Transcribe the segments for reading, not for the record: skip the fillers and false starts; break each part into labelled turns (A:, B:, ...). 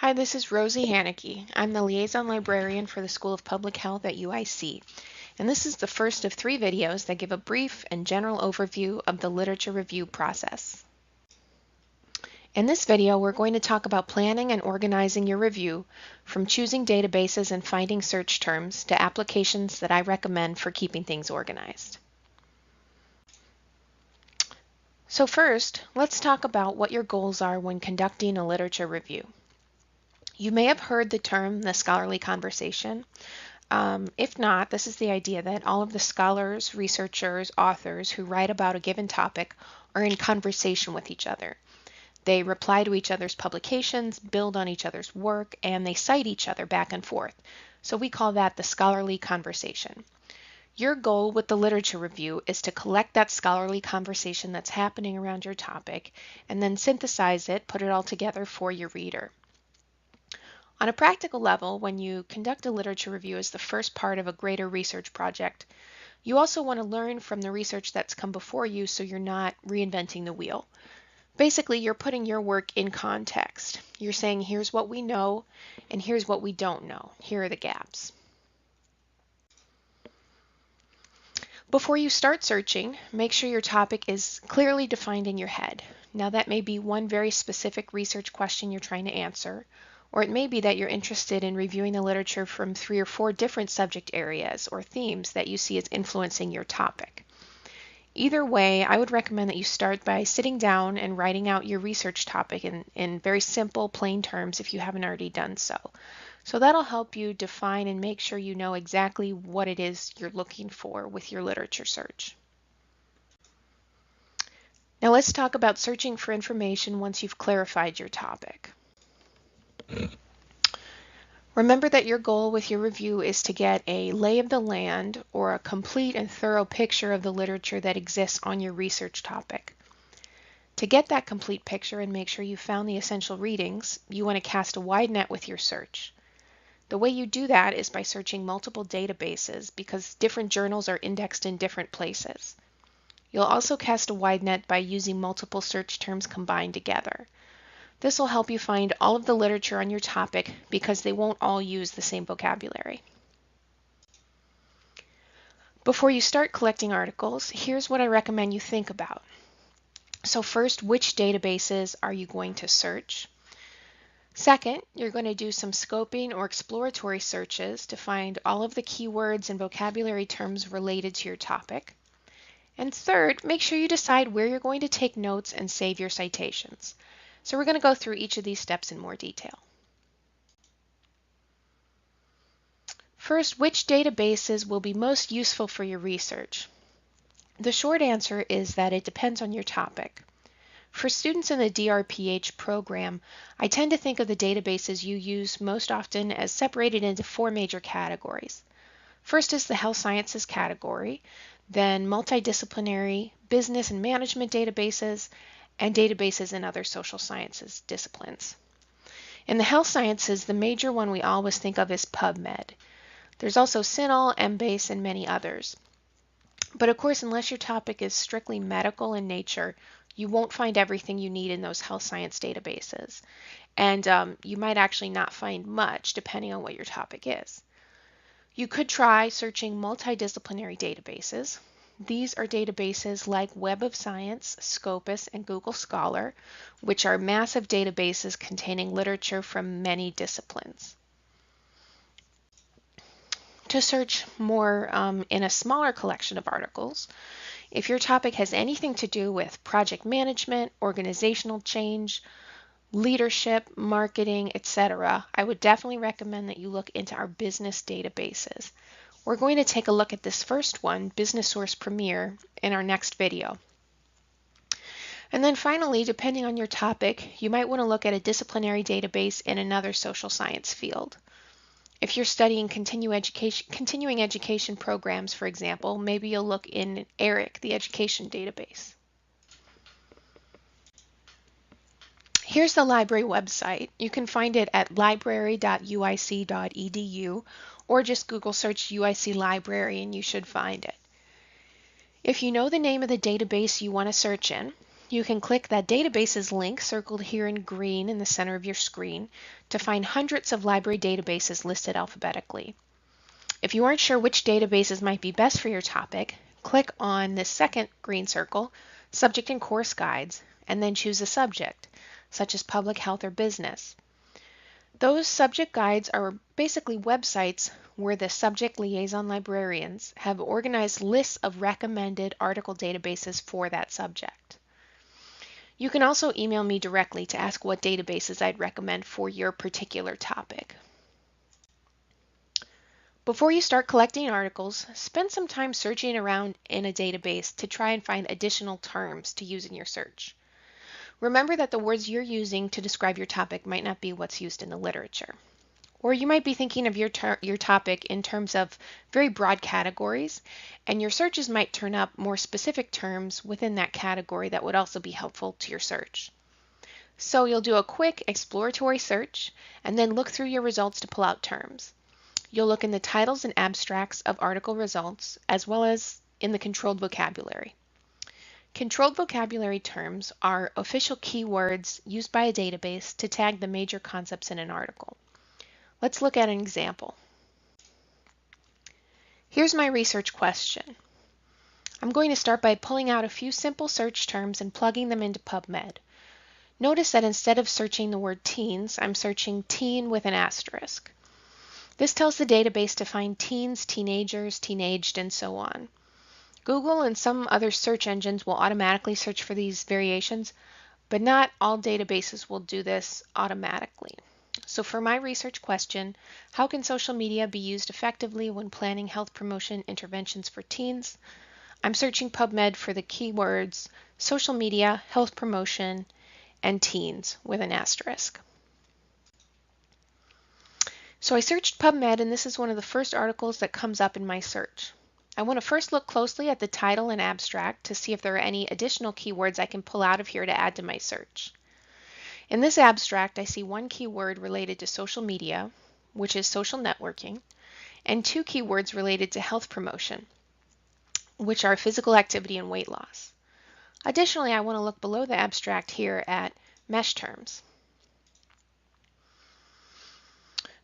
A: Hi, this is Rosie Hanneke. I'm the Liaison Librarian for the School of Public Health at UIC, and this is the first of 3 videos that give a brief and general overview of the literature review process. In this video, we're going to talk about planning and organizing your review, from choosing databases and finding search terms to applications that I recommend for keeping things organized. So first, let's talk about what your goals are when conducting a literature review. You may have heard the term the scholarly conversation. If not, this is the idea that all of the scholars, researchers, authors who write about a given topic are in conversation with each other. They reply to each other's publications, build on each other's work, and they cite each other back and forth. So we call that the scholarly conversation. Your goal with the literature review is to collect that scholarly conversation that's happening around your topic and then synthesize it, put it all together for your reader. On a practical level, when you conduct a literature review as the first part of a greater research project, you also want to learn from the research that's come before you so you're not reinventing the wheel. Basically, you're putting your work in context. You're saying, here's what we know, and here's what we don't know. Here are the gaps. Before you start searching, make sure your topic is clearly defined in your head. Now, that may be one very specific research question you're trying to answer, or it may be that you're interested in reviewing the literature from 3 or 4 different subject areas or themes that you see as influencing your topic. Either way, I would recommend that you start by sitting down and writing out your research topic in very simple, plain terms if you haven't already done so. So that'll help you define and make sure you know exactly what it is you're looking for with your literature search. Now let's talk about searching for information once you've clarified your topic. Remember that your goal with your review is to get a lay of the land or a complete and thorough picture of the literature that exists on your research topic. To get that complete picture and make sure you found the essential readings, you want to cast a wide net with your search. The way you do that is by searching multiple databases because different journals are indexed in different places. You'll also cast a wide net by using multiple search terms combined together. This will help you find all of the literature on your topic because they won't all use the same vocabulary. Before you start collecting articles, here's what I recommend you think about. So first, which databases are you going to search? Second, you're going to do some scoping or exploratory searches to find all of the keywords and vocabulary terms related to your topic. And third, make sure you decide where you're going to take notes and save your citations. So we're going to go through each of these steps in more detail. First, which databases will be most useful for your research? The short answer is that it depends on your topic. For students in the DRPH program, I tend to think of the databases you use most often as separated into 4 major categories. First is the health sciences category, then multidisciplinary, business and management databases, and databases in other social sciences disciplines. In the health sciences, the major one we always think of is PubMed. There's also CINAHL, Embase, and many others. But of course, unless your topic is strictly medical in nature, you won't find everything you need in those health science databases. And you might actually not find much depending on what your topic is. You could try searching multidisciplinary databases. These are databases like Web of Science, Scopus, and Google Scholar, which are massive databases containing literature from many disciplines. To search more in a smaller collection of articles, if your topic has anything to do with project management, organizational change, leadership, marketing, etc., I would definitely recommend that you look into our business databases. We're going to take a look at this first one, Business Source Premier, in our next video. And then finally, depending on your topic, you might want to look at a disciplinary database in another social science field. If you're studying continuing education programs, for example, maybe you'll look in ERIC, the education database. Here's the library website. You can find it at library.uic.edu or just Google search UIC Library and you should find it. If you know the name of the database you want to search in, You can click that databases link circled here in green in the center of your screen to find hundreds of library databases listed alphabetically. If you aren't sure which databases might be best for your topic, click on the second green circle, Subject and Course Guides, and then choose a subject, such as public health or business. Those subject guides are basically websites where the subject liaison librarians have organized lists of recommended article databases for that subject. You can also email me directly to ask what databases I'd recommend for your particular topic. Before you start collecting articles, spend some time searching around in a database to try and find additional terms to use in your search. Remember that the words you're using to describe your topic might not be what's used in the literature. Or you might be thinking of your topic in terms of very broad categories, and your searches might turn up more specific terms within that category that would also be helpful to your search. So you'll do a quick exploratory search and then look through your results to pull out terms. You'll look in the titles and abstracts of article results as well as in the controlled vocabulary. Controlled vocabulary terms are official keywords used by a database to tag the major concepts in an article. Let's look at an example. Here's my research question. I'm going to start by pulling out a few simple search terms and plugging them into PubMed. Notice that instead of searching the word teens, I'm searching teen with an asterisk. This tells the database to find teens, teenagers, teenaged, and so on. Google and some other search engines will automatically search for these variations, but not all databases will do this automatically. So for my research question, how can social media be used effectively when planning health promotion interventions for teens? I'm searching PubMed for the keywords social media, health promotion, and teens with an asterisk. So I searched PubMed, and this is one of the first articles that comes up in my search. I want to first look closely at the title and abstract to see if there are any additional keywords I can pull out of here to add to my search. In this abstract, I see one keyword related to social media, which is social networking, and two keywords related to health promotion, which are physical activity and weight loss. Additionally, I want to look below the abstract here at mesh terms.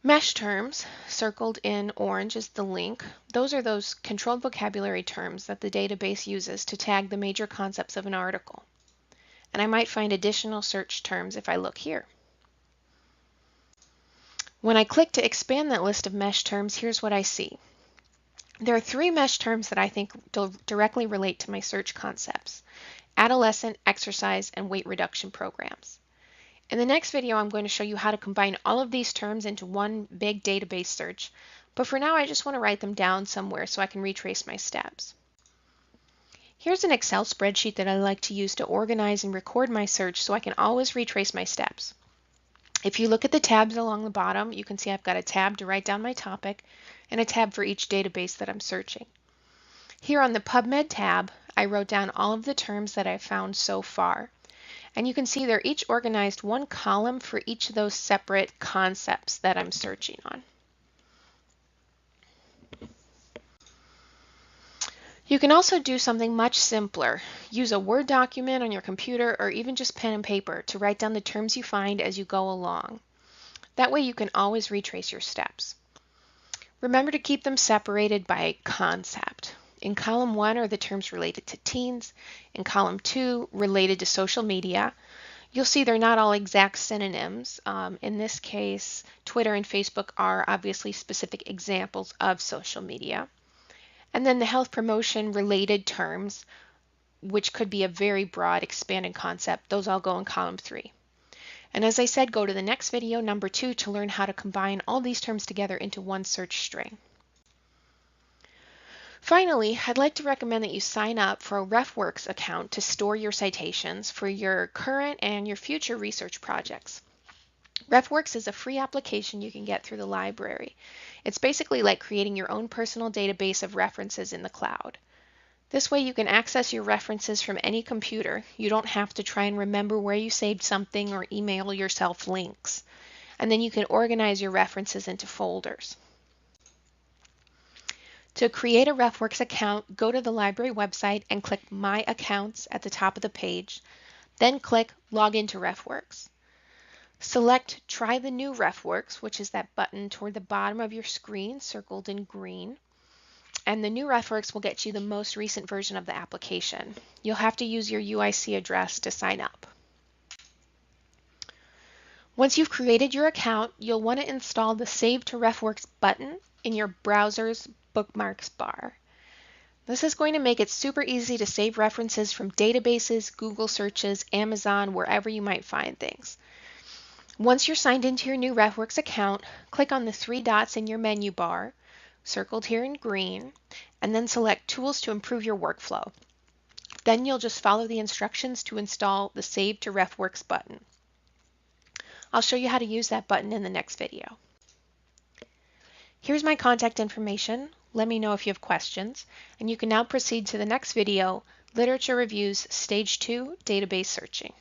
A: Mesh terms, circled in orange is the link. Those are those controlled vocabulary terms that the database uses to tag the major concepts of an article. And I might find additional search terms if I look here. When I click to expand that list of mesh terms, here's what I see. There are three mesh terms that I think directly relate to my search concepts: adolescent, exercise, and weight reduction programs. In the next video, I'm going to show you how to combine all of these terms into one big database search, but for now I just want to write them down somewhere so I can retrace my steps. Here's an Excel spreadsheet that I like to use to organize and record my search so I can always retrace my steps. If you look at the tabs along the bottom, you can see I've got a tab to write down my topic and a tab for each database that I'm searching. Here on the PubMed tab, I wrote down all of the terms that I've found so far. And you can see they're each organized one column for each of those separate concepts that I'm searching on. You can also do something much simpler. Use a Word document on your computer or even just pen and paper to write down the terms you find as you go along. That way you can always retrace your steps. Remember to keep them separated by concept. In column 1 are the terms related to teens. In column 2, related to social media. You'll see they're not all exact synonyms. In this case, Twitter and Facebook are obviously specific examples of social media. And then the health promotion related terms, which could be a very broad expanded concept, those all go in column 3. And as I said, go to the next video, number 2, to learn how to combine all these terms together into one search string. Finally, I'd like to recommend that you sign up for a RefWorks account to store your citations for your current and your future research projects. RefWorks is a free application you can get through the library. It's basically like creating your own personal database of references in the cloud. This way you can access your references from any computer. You don't have to try and remember where you saved something or email yourself links. And then you can organize your references into folders. To create a RefWorks account, go to the library website and click My Accounts at the top of the page. Then click Log into RefWorks. Select Try the new RefWorks, which is that button toward the bottom of your screen circled in green. And the new RefWorks will get you the most recent version of the application. You'll have to use your UIC address to sign up. Once you've created your account, you'll want to install the Save to RefWorks button in your browser's bookmarks bar. This is going to make it super easy to save references from databases, Google searches, Amazon, wherever you might find things. Once you're signed into your new RefWorks account, click on the 3 dots in your menu bar, circled here in green, and then select Tools to improve your workflow. Then you'll just follow the instructions to install the Save to RefWorks button. I'll show you how to use that button in the next video. Here's my contact information. Let me know if you have questions, and you can now proceed to the next video, Literature Reviews Stage 2 Database Searching.